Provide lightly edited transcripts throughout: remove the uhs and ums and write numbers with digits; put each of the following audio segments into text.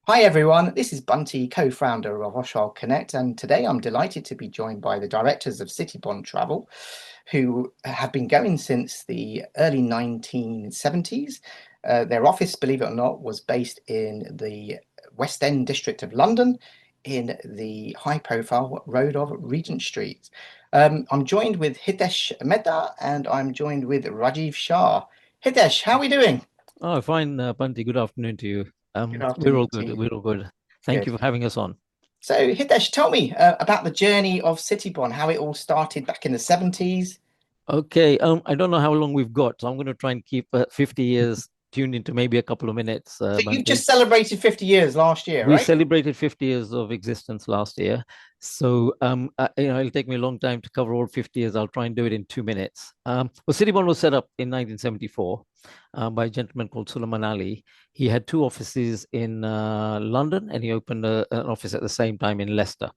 Hi everyone, this is Bunty, co-founder of Oshal Connect, and today I'm delighted to be joined by the directors of Citybond Travel, who have been going since the early 1970s. Their office, believe it or not, was based in the West End district of London in the high-profile road of Regent Street. I'm joined with Hitesh Mehta and I'm joined with Rajiv Shah. Hitesh, how are we doing? Oh, fine, Bunty. Good afternoon to you. Good We're all afternoon to good. you. We're all good. Thank Good. you for having us on. So, Hitesh, tell me about the journey of Citybond, how it all started back in the 70s. Okay. I don't know how long we've got, so I'm going to try and keep 50 years tuned into maybe a couple of minutes, So, you've Bunty. just celebrated 50 years last year, We right? celebrated 50 years of existence last year. So, it'll take me a long time to cover all 50 years. I'll try and do it in 2 minutes. Well, Citybond was set up in 1974 by a gentleman called Suleiman Ali. He had two offices in London and he opened an office at the same time in Leicester.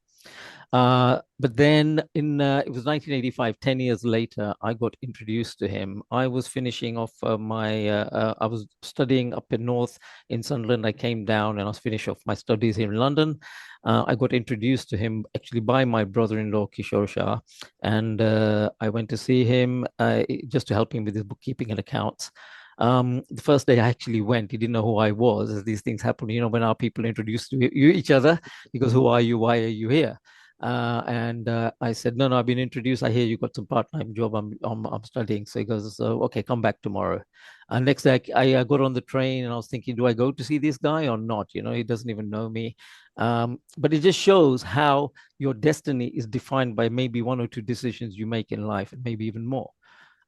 But then it was 1985, 10 years later, I got introduced to him. I was finishing off I was studying up in North in Sunderland. I came down and I was finishing off my studies here in London. I got introduced to him actually by my brother-in-law, Kishore Shah. And I went to see him just to help him with his bookkeeping and accounts. The first day I actually went, he didn't know who I was, as these things happen. When our people introduce to each other, he goes, "Who are you? Why are you here?" And I said, "No, no, I've been introduced. I hear you got some part-time job. I'm studying." So he goes, "Okay, come back tomorrow." And next day, I got on the train and I was thinking, do I go to see this guy or not? He doesn't even know me. But it just shows how your destiny is defined by maybe one or two decisions you make in life, and maybe even more.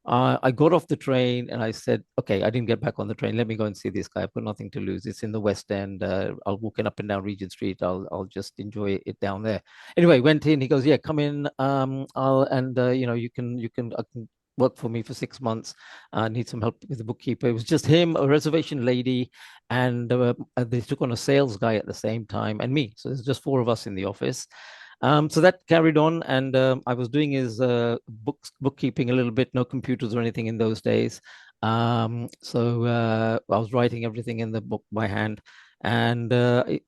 I got off the train and I said, okay, I didn't get back on the train. Let me go and see this guy. I've got nothing to lose. It's in the West End. I'll walk in up and down Regent Street. I'll just enjoy it down there. Anyway, went in. He goes, yeah, come in. I'll and you can I can work for me for 6 months. I need some help with the bookkeeper. It was just him, a reservation lady, and they took on a sales guy at the same time, and me. So there's just four of us in the office. So that carried on, and I was doing his bookkeeping a little bit. No computers or anything in those days. So I was writing everything in the book by hand, and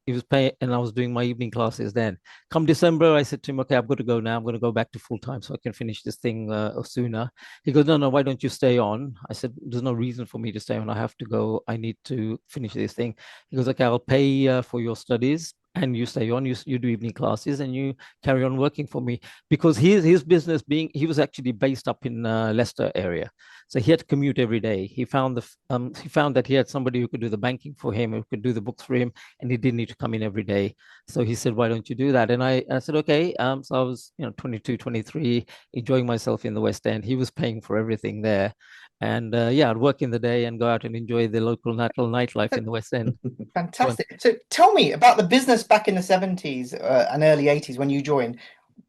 he was paying, and I was doing my evening classes then. Come December, I said to him, "Okay, I've got to go now. I'm going to go back to full time so I can finish this thing sooner." He goes, "No, no, why don't you stay on?" I said, "There's no reason for me to stay on. I have to go. I need to finish this thing." He goes, "Okay, I'll pay for your studies." And you stay on, you do evening classes, and you carry on working for me, because his business being, he was actually based up in Leicester area, so he had to commute every day. He found that he had somebody who could do the banking for him, who could do the books for him, and he didn't need to come in every day. So he said, "Why don't you do that?" And I said, "Okay." So I was 22, 23, enjoying myself in the West End. He was paying for everything there, and yeah, I'd work in the day and go out and enjoy the local natural nightlife in the West End. Go on. Fantastic. So, tell me about the business back in the 70s and early 80s when you joined.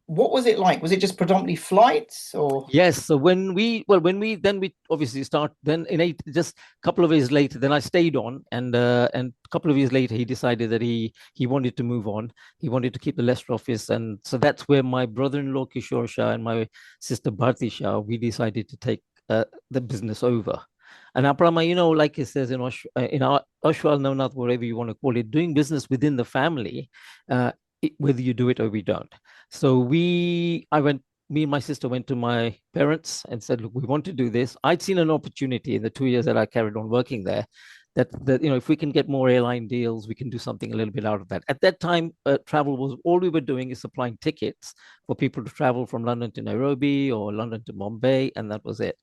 What was it like? Was it just predominantly flights or? Yes. So when we obviously start, then in just a couple of years later, then I stayed on, and a couple of years later, he decided that he wanted to move on. He wanted to keep the Leicester office, and so that's where my brother-in-law Kishore Shah and my sister Bharti Shah, we decided to take the business over. And Aprama, like it says in our Ashwal Navnath, whatever you want to call it, doing business within the family, uh, whether you do it or we don't. So me and my sister went to my parents and said, "Look, we want to do this." I'd seen an opportunity in the 2 years that I carried on working there, that if we can get more airline deals, we can do something a little bit out of that. At that time, travel was all we were doing is supplying tickets for people to travel from London to Nairobi or London to Bombay, and that was it.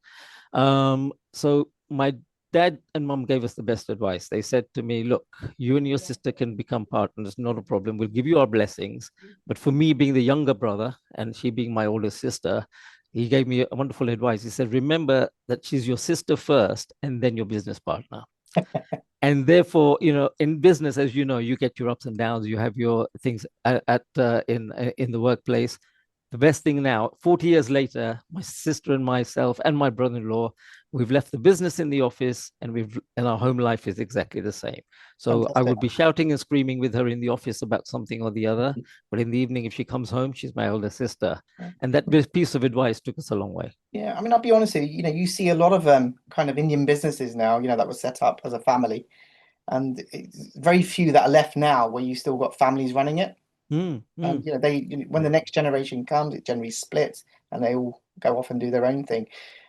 So my dad and mom gave us the best advice. They said to me, "Look, you and your sister can become partners, not a problem. We'll give you our blessings. But for me, being the younger brother and she being my older sister, he gave me a wonderful advice. He said, remember that she's your sister first and then your business partner. And therefore, in business, as you know, you get your ups and downs. You have your things in the workplace. The best thing now, 40 years later, my sister and myself and my brother-in-law, we've left the business in the office, and our home life is exactly the same. So I Fantastic. would be shouting and screaming with her in the office about something or the other, but in the evening, if she comes home, she's my older sister. And that piece of advice took us a long way. Yeah, I mean, I'll be honest with you, you see a lot of kind of Indian businesses now, that were set up as a family. and it's very few that are left now where you still got families running it. Mm, And mm. when the next generation comes, it generally splits, and they all go off and do their own thing.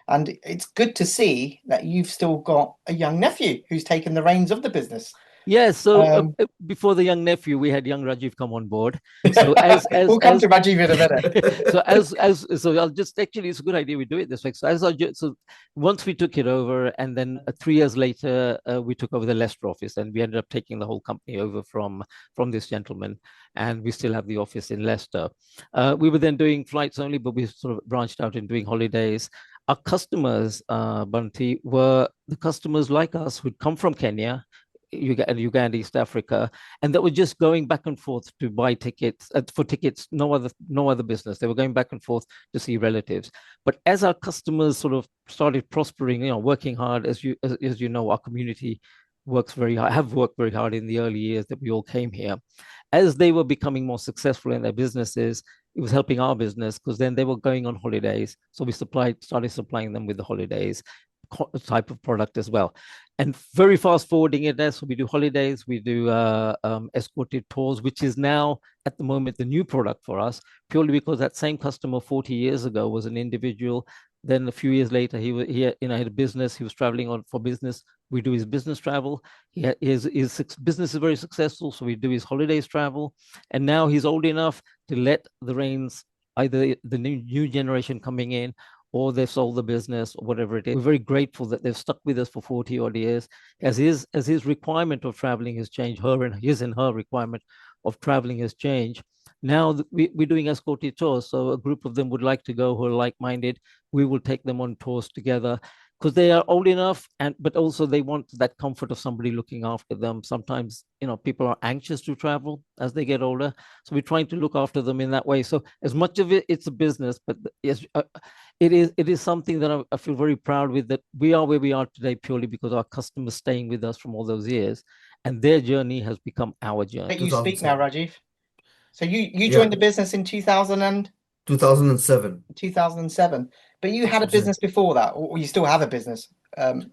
And it's good to see that you've still got a young nephew who's taken the reins of the business. Yeah, so Um, before the young nephew, we had young Rajiv come on board. So as we'll come to Rajiv in a minute. so so I'll just actually it's a good idea we do it this way. So so once we took it over, and then 3 years later we took over the Leicester office, and we ended up taking the whole company over from this gentleman, and we still have the office in Leicester. We were then doing flights only, but we sort of branched out in doing holidays. Our customers, Bunty, were the customers like us who'd come from Kenya, Uganda, East Africa, and that were just going back and forth to buy tickets for tickets. No other business. They were going back and forth to see relatives. But as our customers sort of started prospering, working hard, as you know, our community works very hard, have worked very hard in the early years that we all came here. As they were becoming more successful in their businesses, it was helping our business because then they were going on holidays. So we started supplying them with the holidays type of product as well. And very fast forwarding it there. So we do holidays, we do escorted tours, which is now at the moment the new product for us, purely because that same customer 40 years ago was an individual. Then a few years later, he had a business. He was traveling on for business. We do his business travel. His business is very successful, so we do his holidays travel. And now he's old enough to let the reins, either the new generation coming in, or they've sold the business, or whatever it is. We're very grateful that they've stuck with us for 40 odd years. As his requirement of traveling has changed, his and her requirement of traveling has changed. Now we're doing escorted tours. So a group of them would like to go who are like-minded. We will take them on tours together because they are old enough, but also they want that comfort of somebody looking after them. Sometimes people are anxious to travel as they get older, so we're trying to look after them in that way. So as much of it's a business, but it is something that I feel very proud with, that we are where we are today purely because our customers staying with us from all those years, and their journey has become our journey. Let you speak now, 2007. Rajiv. So you joined Yeah, the business in 2000 and 2007. 2007, but you had a Exactly. business before that, or you still have a business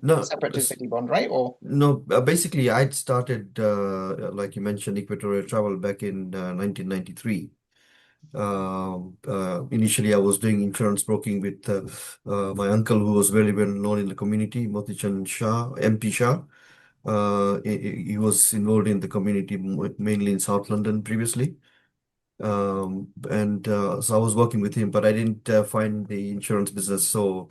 No, separate to Citybond, right? Or no. Basically, I'd started, like you mentioned, Equatorial Travel back in 1993. Initially, I was doing insurance broking with my uncle, who was very well known in the community, Motichan Shah, MP Shah. He was involved in the community mainly in South London previously. And so I was working with him, but I didn't find the insurance business so,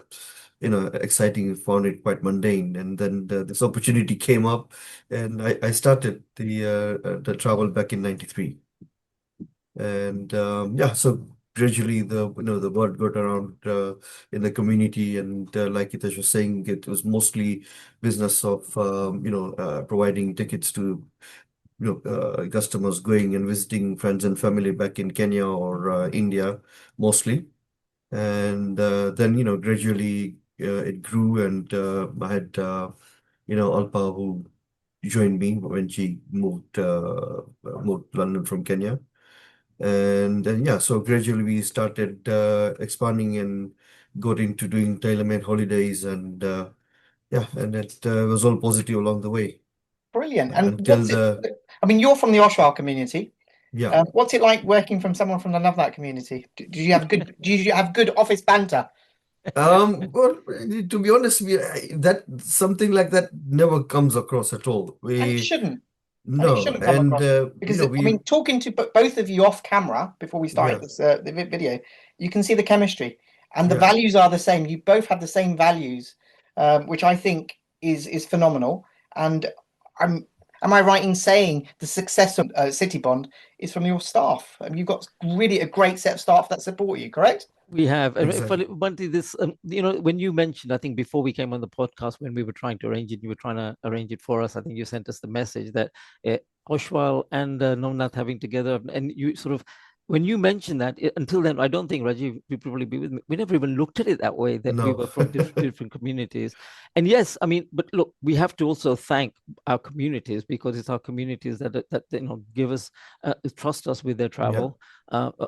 exciting. Found it quite mundane. And then this opportunity came up, and I started the travel back in '93. And yeah, so gradually the word got around in the community, and like Hitesh was saying, it was mostly business of providing tickets to customers going and visiting friends and family back in Kenya or India mostly. And then, gradually it grew, and I had, Alpa, who joined me when she moved to London from Kenya. And then, yeah, so gradually we started expanding and got into doing tailor-made holidays, and yeah, and it was all positive along the way brilliant. And until what's it? the, I mean, you're from the Oshawa community. yeah. What's it like working from someone from another that community? Do you have good? Do you have good office banter? Well, to be honest, that something like that never comes across at all. And it We shouldn't. And it No, shouldn't come and across because I we mean, talking to both of you off camera before we started yeah, this video, you can see the chemistry and the yeah, values are the same. You both have the same values, which I think is phenomenal. And I'm am I right in saying the success of Citybond is from your staff? You've got really a great set of staff that support you, correct? We have, and if exactly. Bunty, this, when you mentioned, I think before we came on the podcast, when we were trying to arrange it, you were trying to arrange it for us. I think you sent us the message that Oshwal and Nomnath having together, and you sort of, when you mentioned that, until then, I don't think Rajiv, you probably be with me. We never even looked at it that way, that we No. were from different communities. And yes, I mean, but look, we have to also thank our communities, because it's our communities that give us, trust us with their Yeah, travel,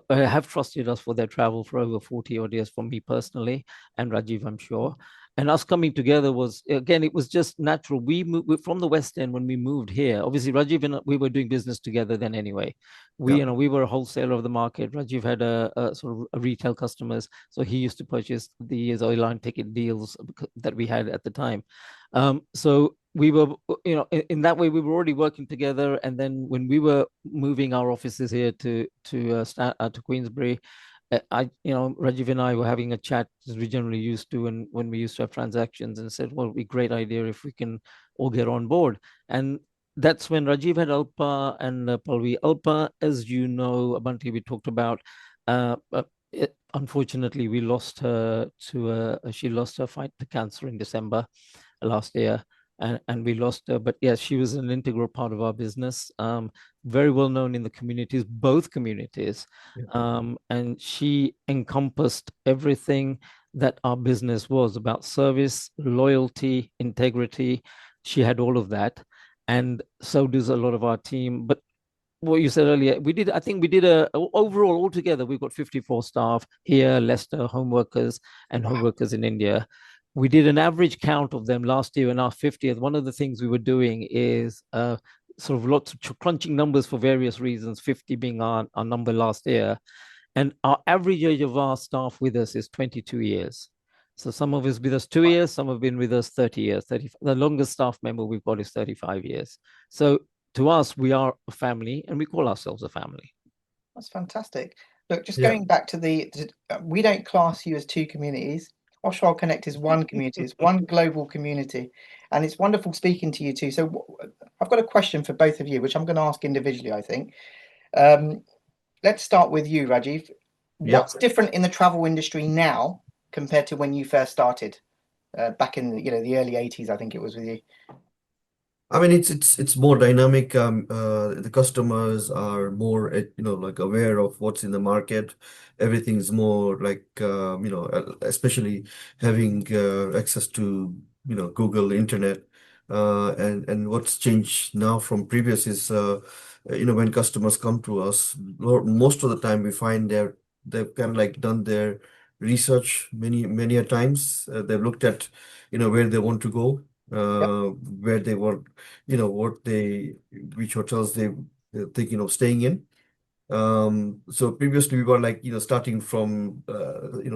have trusted us for their travel for over 40 odd years, for me personally, and Rajiv, I'm sure. And us coming together was, again, it was just natural. We moved from the West End when we moved here. Obviously, Rajiv and we were doing business together then anyway. Yeah. We were a wholesaler of the market. Rajiv had a sort of a retail customers, so he used to purchase the oil line ticket deals that we had at the time. So we were, in that way, we were already working together. And then when we were moving our offices here to Queensbury, Rajiv and I were having a chat as we generally used to when we used to have transactions, and said, well, it'd be a great idea if we can all get on board. And that's when Rajiv had Alpa and Palvi. Alpa, as you know, Bunty, we talked about. Unfortunately, we lost her she lost her fight to cancer in December last year. And we lost her. But yes, she was an integral part of our business, very well known in the communities, both communities. And she encompassed everything that our business was about: service, loyalty, integrity. She had all of that. And so does a lot of our team. But what you said earlier, I think we did overall altogether, we've got 54 staff here, Leicester, home workers, and home workers in India. We did an average count of them last year in our 50th. One of the things we were doing is sort of lots of crunching numbers for various reasons, 50 being our number last year. And our average age of our staff with us is 22 years. So some of us with us 2 years, some have been with us 30 years. The longest staff member we've got is 35 years. So to us, we are a family, and we call ourselves a family. That's fantastic. Look, just going back to we don't class you as two communities. Offshore Connect is one community, it's one global community, and it's wonderful speaking to you too. So I've got a question for both of you, which I'm going to ask individually, I think. Let's start with you, Rajiv. What's different in the travel industry now compared to when you first started back in the early 80s, I think it was with you? I mean, it's more dynamic. The customers are more, like aware of what's in the market. Everything's more like, especially having access to, Google, internet. And what's changed now from previous is, when customers come to us, most of the time we find they've kind of like done their research many a times. They've looked at, where they want to go, where they want, which hotels they're thinking of staying in. So previously we were like, starting from,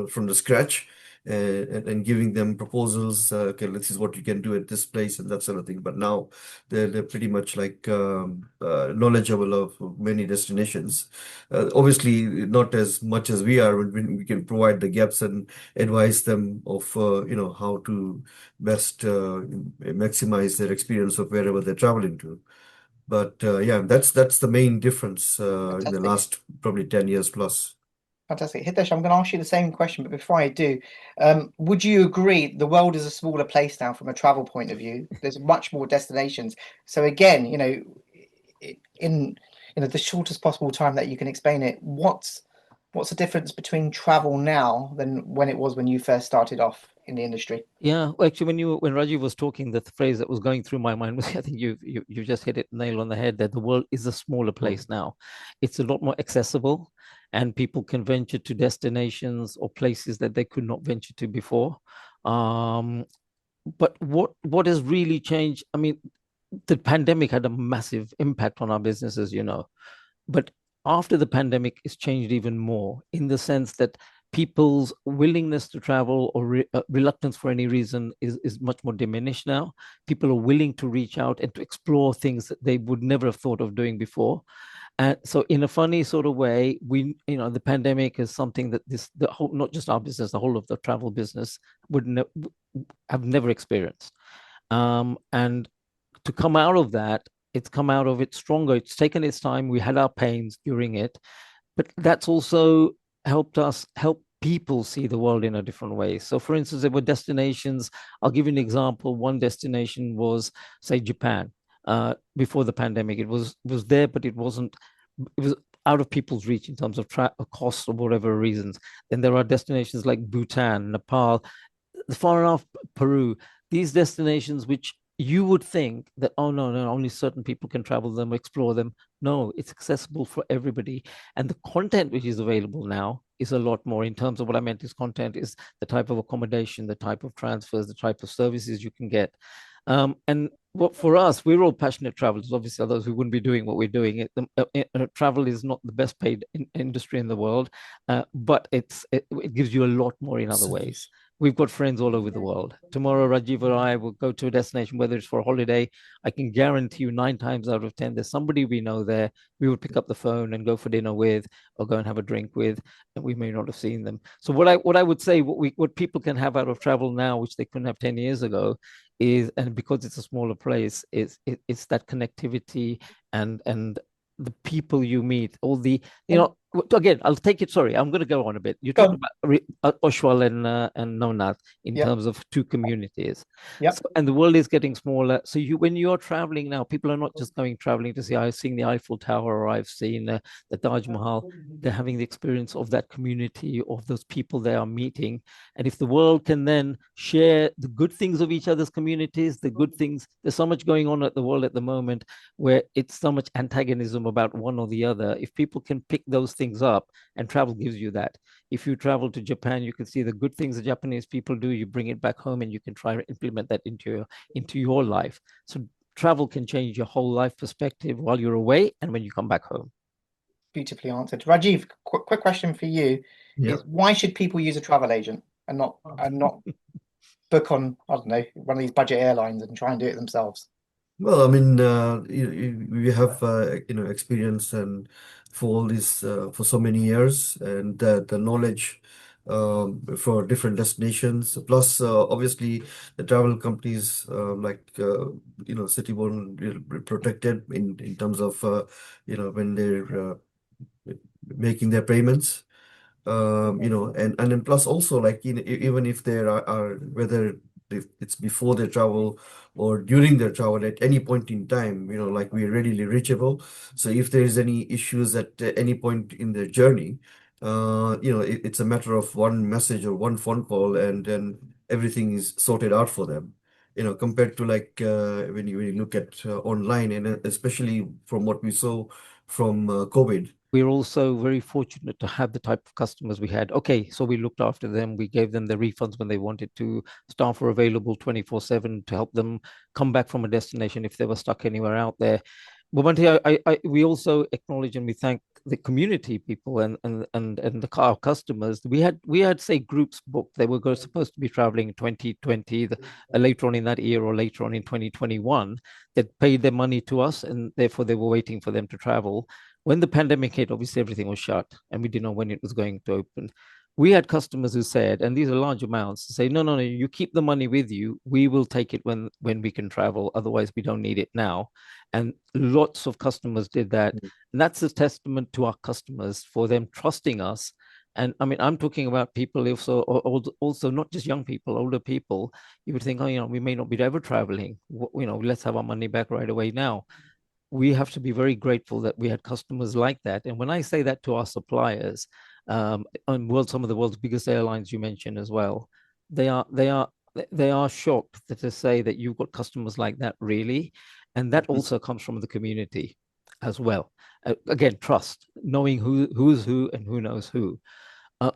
from the scratch, and giving them proposals. Okay, this is what you can do at this place and that sort of thing. But now they're pretty much like knowledgeable of many destinations. Obviously, not as much as we are when we can provide the gaps and advise them of, how to best maximize their experience of wherever they're traveling to. But yeah, that's the main difference in the last probably 10 years plus. Fantastic. Hitesh, I'm going to ask you the same question, but before I do, would you agree the world is a smaller place now from a travel point of view? There's much more destinations. So again, in the shortest possible time that you can explain it, what's the difference between travel now than when it was when you first started off in the industry? Yeah, well, actually, when Rajiv was talking, the phrase that was going through my mind was, I think you just hit it nail on the head, that the world is a smaller place now. It's a lot more accessible, and people can venture to destinations or places that they could not venture to before. But what has really changed? I mean, the pandemic had a massive impact on our businesses, but after the pandemic, it's changed even more, in the sense that people's willingness to travel or reluctance for any reason is much more diminished now. People are willing to reach out and to explore things that they would never have thought of doing before. And so in a funny sort of way, the pandemic is something that the whole, not just our business, the whole of the travel business have never experienced. And to come out of that, it's come out of it stronger. It's taken its time. We had our pains during it, but that's also help people see the world in a different way. So for instance, there were destinations. I'll give you an example. One destination was, say, Japan. Before the pandemic, it was there, but it was out of people's reach in terms of cost or whatever reasons. Then there are destinations like Bhutan, Nepal, far enough, Peru, these destinations which you would think that, oh, no, no, only certain people can travel them, explore them. No, it's accessible for everybody. And the content which is available now is a lot more. In terms of what I meant is content is the type of accommodation, the type of transfers, the type of services you can get. And what for us, we're all passionate travelers. Obviously, others we wouldn't be doing what we're doing. Travel is not the best paid industry in the world, but it gives you a lot more in other ways. We've got friends all over the world. Tomorrow, Rajiv or I will go to a destination, whether it's for a holiday. I can guarantee you 9 times out of 10, there's somebody we know there. We would pick up the phone and go for dinner with, or go and have a drink with, and we may not have seen them. So what I would say, what people can have out of travel now, which they couldn't have 10 years ago, is, and because it's a smaller place, it's that connectivity and the people you meet, all the, again, I'll take it. Sorry, I'm going to go on a bit. You talked about Oshwal and Navnath in terms of two communities. Yep. So, and the world is getting smaller. So when you're traveling now, people are not just traveling to see, I've seen the Eiffel Tower, or I've seen the Taj Mahal. They're having the experience of that community, of those people they are meeting. And if the world can then share the good things of each other's communities, the good things, there's so much going on at the world at the moment where it's so much antagonism about one or the other. If people can pick those things up, and travel gives you that. If you travel to Japan, you can see the good things the Japanese people do. You bring it back home, and you can try to implement that into your life. So travel can change your whole life perspective while you're away and when you come back home. Beautifully answered. Rajiv, quick question for you is, why should people use a travel agent and not book on, I don't know, one of these budget airlines and try and do it themselves? Well, I mean, we have experience and for all this for so many years, and the knowledge for different destinations. Plus, obviously, the travel companies like Citybond will be protected in terms of when they're making their payments. And then plus also, like, even if there are whether if it's before their travel or during their travel, at any point in time, like, we're readily reachable. So if there is any issues at any point in their journey, it's a matter of one message or one phone call, and then everything is sorted out for them. Compared to, like, when you look at online, and especially from what we saw from COVID. We're also very fortunate to have the type of customers we had. Okay, so we looked after them. We gave them the refunds when they wanted to. Staff were available 24/7 to help them come back from a destination if they were stuck anywhere out there. But Bunty, we also acknowledge and we thank the community people and our customers. We had say groups booked. They were supposed to be traveling in 2020, later on in that year, or later on in 2021. That paid their money to us, and therefore they were waiting for them to travel. When the pandemic hit, obviously everything was shut, and we didn't know when it was going to open. We had customers who said, and these are large amounts, to say, no, no, no, you keep the money with you. We will take it when we can travel. Otherwise, we don't need it now. And lots of customers did that. And that's a testament to our customers for them trusting us. And I mean, I'm talking about people also not just young people, older people. You would think, oh, we may not be ever traveling. Let's have our money back right away now. We have to be very grateful that we had customers like that. And when I say that to our suppliers, some of the world's biggest airlines you mentioned as well, they are shocked to say that you've got customers like that, really. And that also comes from the community as well. Again, trust, knowing who's who and who knows who.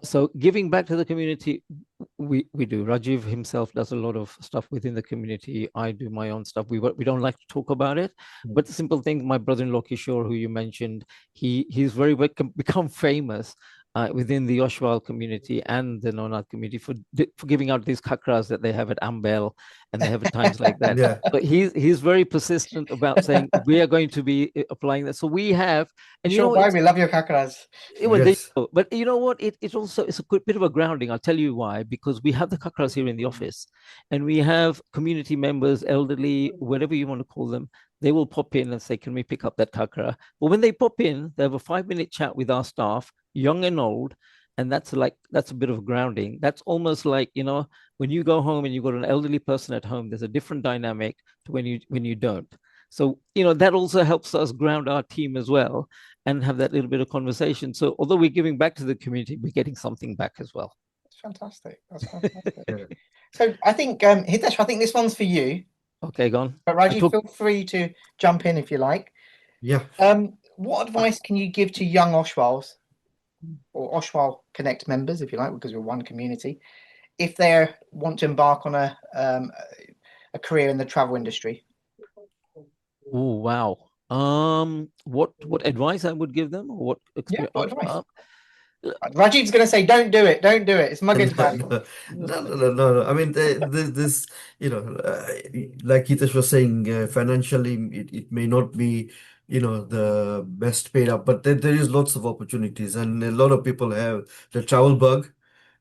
So giving back to the community, we do. Rajiv himself does a lot of stuff within the community. I do my own stuff. We don't like to talk about it, but the simple thing, my brother-in-law Kishore, who you mentioned, he's very become famous within the Oshwal community and the Nonat community for giving out these kakras that they have at Ambel, and they have at times like that. Yeah. But he's very persistent about saying we are going to be applying that. So we have, and sure, why we love your kakras. Yes. But you know what? It's a good bit of a grounding. I'll tell you why. Because we have the kakras here in the office, and we have community members, elderly, whatever you want to call them. They will pop in and say, "Can we pick up that kakra?" But when they pop in, they have a 5-minute chat with our staff, young and old, and that's a bit of grounding. That's almost like, when you go home and you've got an elderly person at home, there's a different dynamic to when you don't. So that also helps us ground our team as well and have that little bit of conversation. So although we're giving back to the community, we're getting something back as well. That's fantastic. That's fantastic. So I think Hitesh, I think this one's for you. Okay, gone. But Rajiv, feel free to jump in if you like. Yeah. What advice can you give to young Oshwals or Oshwal Connect members, if you like, because we're one community, if they want to embark on a career in the travel industry? Oh, wow. What advice I would give them, or what Yeah, experience? what advice? Rajiv's going to say, "Don't do it. Don't do it. It's No, muggage bag." no. I mean, this, like Hitesh was saying, financially, it may not be, the best paid up, but there is lots of opportunities, and a lot of people have the travel bug,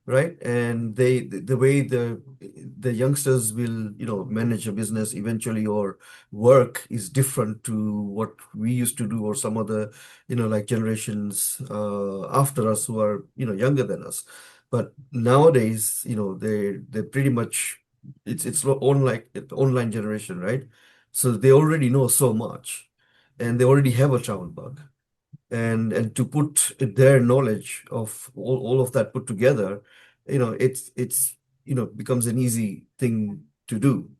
right? And the way the youngsters will, manage a business eventually or work is different to what we used to do or some other, like generations after us who are, younger than us. But nowadays, they pretty much it's online generation, right? So they already know so much, and they already have a travel bug, and to put their knowledge of all of that put together, it's becomes an easy thing to do.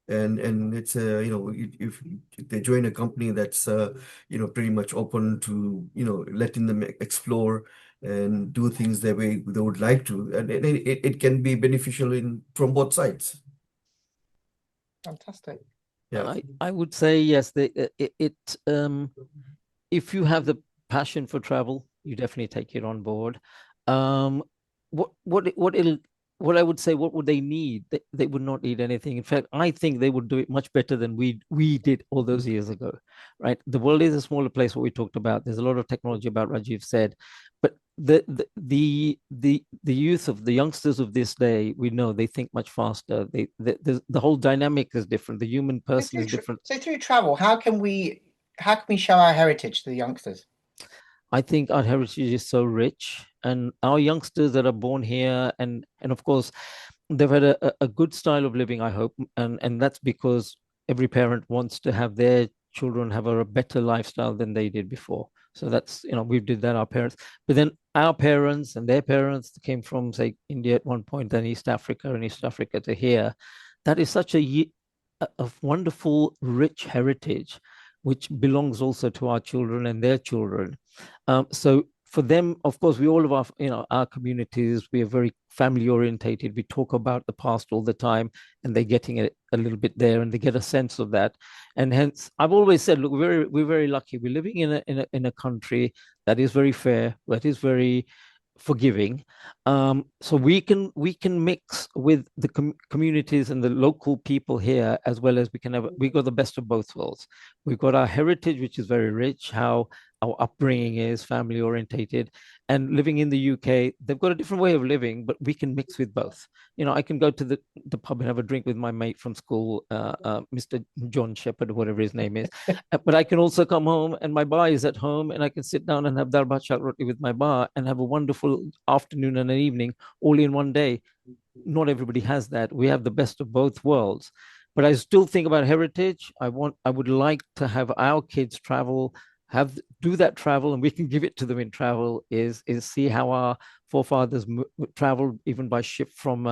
And it's if they join a company that's pretty much open to letting them explore and do things the way they would like to, and it can be beneficial in from both sides. Fantastic. Yeah. I would say yes. If you have the passion for travel, you definitely take it on board. Um, what what I would say, what would they need? They would not need anything. In fact, I think they would do it much better than we did all those years ago, right? The world is a smaller place. What we talked about. There's a lot of technology about Rajiv said, but the youth of the youngsters of this day, we know they think much faster. The whole dynamic is different. The human person is different. So through travel, how can we show our heritage to the youngsters? I think our heritage is so rich, and our youngsters that are born here, and of course, they've had a good style of living, I hope, and that's because every parent wants to have their children have a better lifestyle than they did before. So that's, we did that, our parents, but then our parents and their parents came from, say, India at one point, then East Africa, and East Africa to here. That is such a wonderful, rich heritage, which belongs also to our children and their children. So for them, of course, we all of our, our communities, we are very family orientated. We talk about the past all the time, and they're getting it a little bit there, and they get a sense of that. And hence, I've always said, look, we're very lucky. We're living in a country that is very fair, that is very forgiving. So we can mix with the communities and the local people here, as well as we got the best of both worlds. We've got our heritage, which is very rich, how our upbringing is family orientated, and living in the UK, they've got a different way of living, but we can mix with both. I can go to the pub and have a drink with my mate from school, Mr. John Shepherd, whatever his name is. But I can also come home and my bar is at home, and I can sit down and have dal bhat shak roti with my bar and have a wonderful afternoon and an evening all in one day. Not everybody has that. We have the best of both worlds. But I still think about heritage. I would like to have our kids do that travel, and we can give it to them in travel, is see how our forefathers traveled even by ship from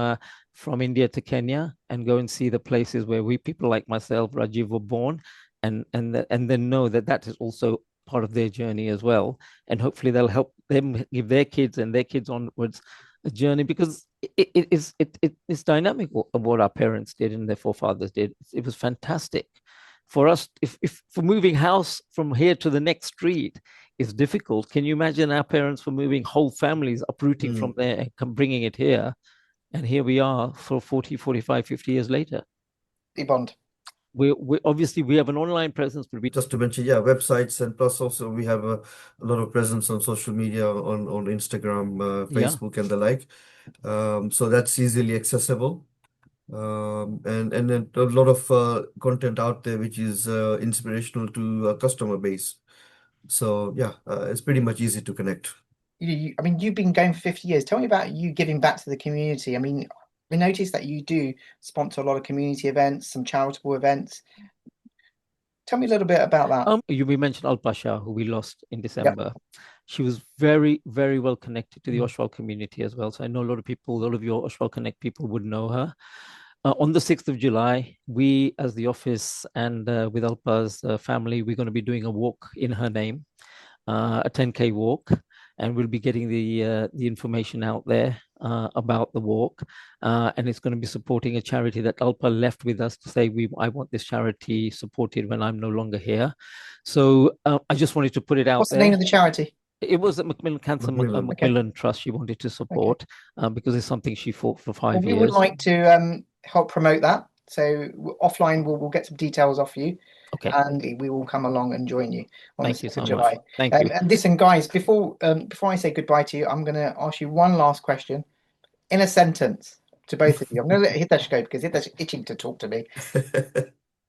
India to Kenya, and go and see the places where we people like myself, Rajiv, were born, and then know that that is also part of their journey as well, and hopefully they'll help them give their kids and their kids onwards a journey, because it's dynamic of what our parents did and their forefathers did. It was fantastic for us. If for moving house from here to the next street is difficult, can you imagine our parents for moving whole families, uprooting from there and bringing it here? And here we are for 40, 45, 50 years later. Citybond. We obviously we have an online presence, but Just to mention, yeah, websites, and plus also we have a lot of presence on social media, on Instagram, Facebook, and the like. So that's easily accessible. And then a lot of content out there which is inspirational to a customer base. So yeah, it's pretty much easy to connect. I mean, you've been going for 50 years. Tell me about you giving back to the community. I mean, we noticed that you do sponsor a lot of community events, some charitable events. Tell me a little bit about that. We mentioned Al Pasha, who we lost in December. Yep. She was very, very well connected to the Oshwal community as well. So I know a lot of people, a lot of your Oshwal Connect people would know her. On the 6th of July, we as the office and with Alpa's family, we're going to be doing a walk in her name, a 10K walk, and we'll be getting the information out there about the walk, and it's going to be supporting a charity that Alpa left with us to say I want this charity supported when I'm no longer here. So I just wanted to put it out What's there. the name of the charity? It was at Macmillan Cancer Macmillan Trust she wanted to support because it's something she fought for 5 years. We would like to help promote that. So offline, we'll get some details off you. Okay. And we will come along and join you on the 6th of July. Thank you. And listen, guys, before I say goodbye to you, I'm going to ask you one last question in a sentence to both of you. I'm going to let Hitesh go because Hitesh is itching to talk to me.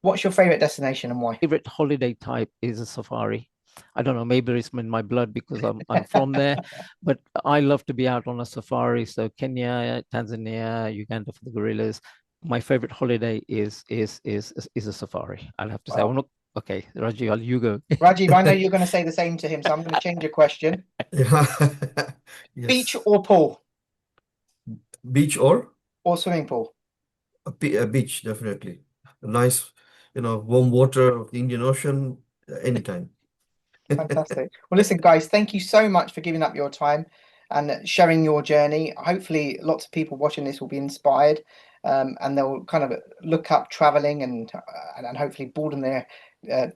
What's your favorite destination and why? Favorite holiday type is a safari. I don't know, maybe it's in my blood because I'm from there, but I love to be out on a safari. So Kenya, Tanzania, Uganda for the gorillas. My favorite holiday is a safari. I'll have to say. I'm not okay, Rajiv. You go. Rajiv, I know you're going to say the same to him, so I'm going to change your question. Yes. Beach or pool? Beach or swimming pool? a beach, definitely. A nice, warm water of the Indian Ocean anytime. Fantastic. Well, listen, guys, thank you so much for giving up your time and sharing your journey. Hopefully, lots of people watching this will be inspired, and they'll kind of look up traveling and hopefully broaden their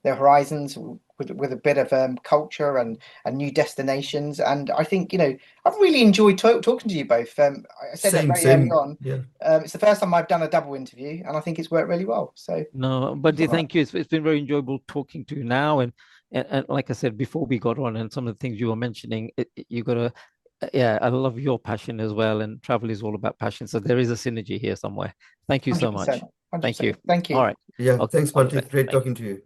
horizons with a bit of culture and new destinations. And I think I've really enjoyed talking to you both. I said that very early on. Yeah. It's the first time I've done a double interview, and I think it's worked really well. So no, Bunty, thank you. It's been very enjoyable talking to you now, and like I said before we got on, and some of the things you were mentioning, you got to. Yeah, I love your passion as well, and travel is all about passion. So there is a synergy here somewhere. Thank you so much. 100%. Thank you. Thank you. All right. Yeah, Okay. thanks, Bunty. Great talking to you.